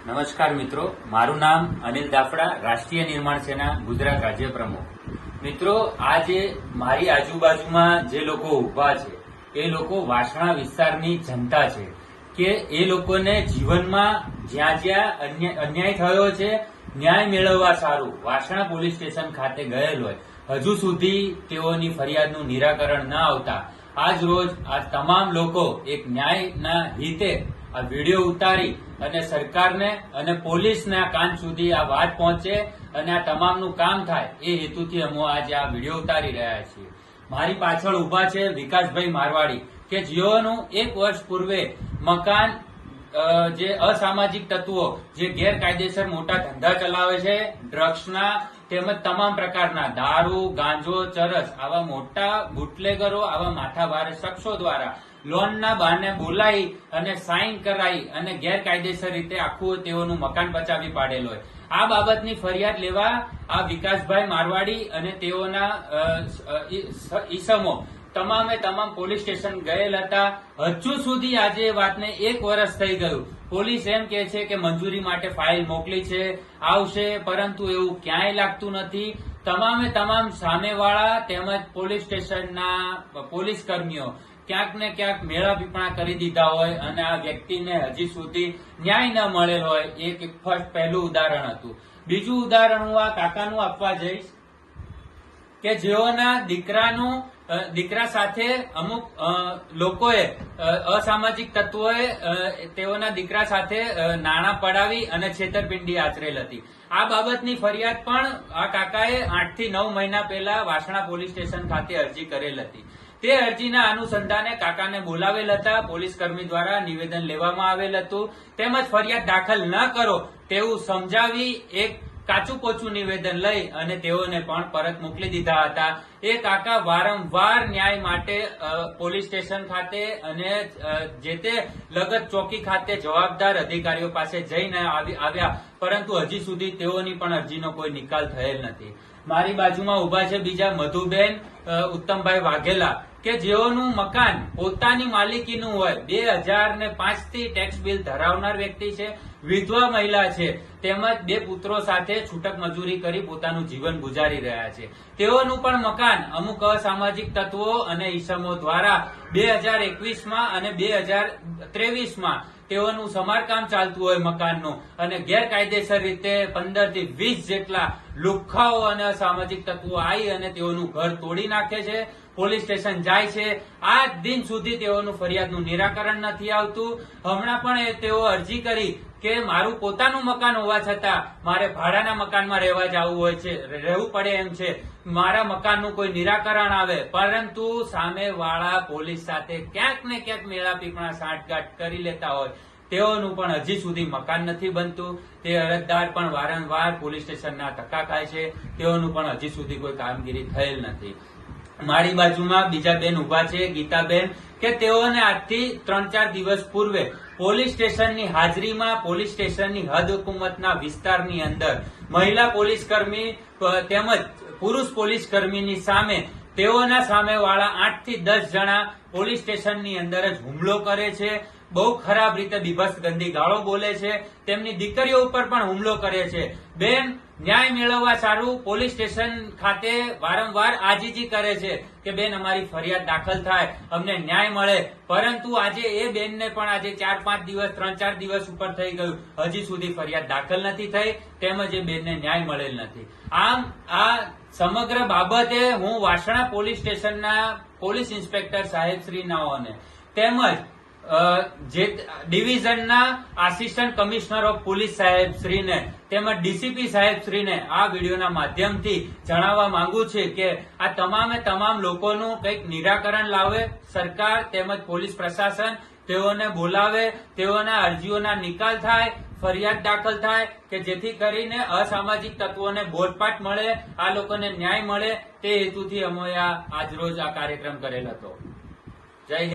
નમસ્કાર મિત્રો, મારું નામ અનિલ દાફડા, રાષ્ટ્રીય નિર્માણ સેના ગુજરાત રાજ્ય પ્રમુખ. મિત્રો, આ જે મારી આજુબાજુમાં જે લોકો ઉભા છે એ લોકો વાસણા વિસ્તારની જનતા છે કે એ લોકોને જીવનમાં જ્યાં જ્યાં અન્યાય થયો છે ન્યાય મેળવવા સારું વાસણા પોલીસ સ્ટેશન ખાતે ગયેલ હોય, હજુ સુધી તેઓની ફરિયાદનું નિરાકરણ ન આવતા આજ રોજ આ તમામ લોકો એક ન્યાયના હિતે આ વિડીયો ઉતારી અને સરકારને અને પોલીસના કાન સુધી આ વાત પહોંચે અને આ તમામનું કામ થાય એ હેતુથી અમે આજે આ વિડીયો ઉતારી રહ્યા છીએ. મારી પાછળ ઉભા છે વિકાસભાઈ મારવાડી કે જેઓનું 1 વર્ષ પૂર્વે મકાન જે અસામાજિક તત્વો જે ગેરકાયદેસર મોટા ધંધા ચલાવે છે, ડ્રગ્સના તેમજ તમામ પ્રકારના દારૂ, ગાંજો, ચરસ આવા મોટા બુટલેગરો, આવા માથાભારે શખ્સો દ્વારા લોનના બહાને બોલાવી અને સાઇન કરાવી અને ગેરકાયદેસર રીતે આખું તેઓનું મકાન બચાવી પાડેલ હોય. આ બાબતની ફરિયાદ લેવા આ વિકાસભાઈ મારવાડી અને તેઓના ઈસમો તમામે તમામ પોલીસ સ્ટેશન ગયેલ હતા. હજુ સુધી આજે વાતને 1 વર્ષ થઈ ગયું. પોલીસ એમ કે છે કે મંજૂરી માટે ફાઇલ મોકલી છે, આવશે, પરંતુ એવું ક્યાંય લાગતું નથી. તમામે તમામ સામેવાળા તેમજ પોલીસ સ્ટેશનના પોલીસ કર્મીઓ ક્યાંક ને ક્યાંક મેળા પીપણા કરી દીધા હોય અને આ વ્યક્તિને હજી સુધી ન્યાય ન મળેલ હોય. એક પહેલું ઉદાહરણ હતું. બીજું ઉદાહરણ હું આ કાકાનું આપવા જઈશ કે જેઓના દીકરા સાથે અમુક લોકોએ અસામાજિક તત્વોએ તેઓના દીકરા સાથે નાણાં પડાવી અને છેતરપિંડી આચરેલ હતી. આ બાબતની ફરિયાદ પણ આ કાકાએ 8 થી 9 મહિના પહેલા વાસણા પોલીસ સ્ટેશન ખાતે અરજી કરેલ હતી. તે અરજીના અનુસંધાને કાકાને બોલાવેલ હતા. પોલીસ કર્મી દ્વારા નિવેદન લેવામાં આવેલ હતું. તેમજ ફરિયાદ દાખલ ન કરો તેવું સમજાવી એક કાચું પોચું નિવેદન લઈ અને તેઓને પણ પરત મોકલી દીધા હતા. એ કાકા વારંવાર ન્યાય માટે પોલીસ સ્ટેશન ખાતે અને જે તે લગત ચોકી ખાતે જવાબદાર અધિકારીઓ પાસે જઈને આવ્યા, પરંતુ હજી સુધી તેઓની પણ અરજીનો કોઈ નિકાલ થયેલ નથી. મારી બાજુમાં ઉભા છે બીજા મધુબેન ઉત્તમભાઈ વાઘેલા કે જેઓનું મકાન પોતાની માલિકીનું હોય, 2005 થી ટેક્સ બિલ ધરાવનાર વ્યક્તિ છે, વિધવા મહિલા છે, તેમજ 2 પુત્રો સાથે છૂટક મજૂરી કરી પોતાનું જીવન ગુજારી રહ્યા છે. તેઓનું પણ મકાન અમુક અસામાજિક તત્વો અને ઈસમો દ્વારા 2021માં અને 2023માં તેઓનું સમારકામ ચાલતું હોય મકાનનું અને ગેરકાયદેસર રીતે 15 થી 20 જેટલા લુખ્ખાઓ અને અસામાજિક તત્વો આવી અને તેઓનું ઘર તોડી નાખે છે. પોલીસ સ્ટેશન જાય છે, આજ દિન સુધી તેઓનું ફરિયાદનું નિરાકરણ નથી આવતું. હમણાં પણ તેઓ અરજી કરી કે મારું પોતાનું મકાન હોવા છતાં મારે ભાડાના મકાનમાં રહેવું પડે એમ છે, મારા મકાનનું કોઈ નિરાકરણ આવે, પરંતુ સામેવાળા પોલીસ સાથે ક્યાંક ને ક્યાંક મેળા પીપણા સાંઠગાંઠ કરી લેતા હોય. તેઓનું પણ હજી સુધી મકાન નથી બનતું. તે અરજદાર પણ વારંવાર પોલીસ સ્ટેશનના ધક્કા ખાય છે. તેઓનું પણ હજી સુધી કોઈ કામગીરી થયેલ નથી. મારી બાજુમાં બીજા બેન ઉભા છે ગીતાબેન કે તેઓને આજથી 3-4 દિવસ પૂર્વે પોલીસ સ્ટેશનની હાજરીમાં પોલીસ સ્ટેશનની હદ હુકુમતના વિસ્તારની અંદર મહિલા પોલીસ કર્મી તેમજ પુરુષ પોલીસ કર્મીની સામે તેઓના સામેવાળા 8 થી 10 જણા પોલીસ સ્ટેશનની અંદર જ હુમલો કરે છે. બહુ ખરાબ રીતે બીભત્સ ગંદી ગાળો બોલે છે. તેમની દીકરીઓ ઉપર પણ હુમલો કરે છે. બેન ન્યાય મેળવવા સારું પોલીસ સ્ટેશન ખાતે વારંવાર આજીજી કરે છે કે બેન અમારી ફરિયાદ દાખલ થાય, અમને ન્યાય મળે, પરંતુ આજે એ બેનને પણ આજે 4-5 દિવસ 3-4 દિવસ ઉપર થઈ ગયું, હજી સુધી ફરિયાદ દાખલ નથી થઈ, તેમજ એ બેનને ન્યાય મળેલ નથી. આમ આ સમગ્ર બાબતે હું વાસણા પોલીસ સ્ટેશનના પોલીસ ઇન્સ્પેક્ટર સાહેબશ્રીનાઓને તેમજ જે ડિવિઝનના આસિસ્ટન્ટ કમિશનર ઓફ પોલીસ સાહેબ શ્રીને તેમજ ડીસીપી સાહેબ શ્રીને આ વિડીયોના માધ્યમથી જણાવવા માંગુ છે કે આ તમામે તમામ લોકોનું કંઈક નિરાકરણ લાવે. સરકાર તેમજ પોલીસ પ્રશાસન તેઓને બોલાવે, તેઓના અરજીઓના નિકાલ થાય, ફરિયાદ દાખલ થાય કે જેથી કરીને અસામાજિક તત્વોને બોધપાઠ મળે, આ લોકોને ન્યાય મળે. તે હેતુથી અમે આજરોજ આ કાર્યક્રમ કરેલ હતો. જય હિન્દ.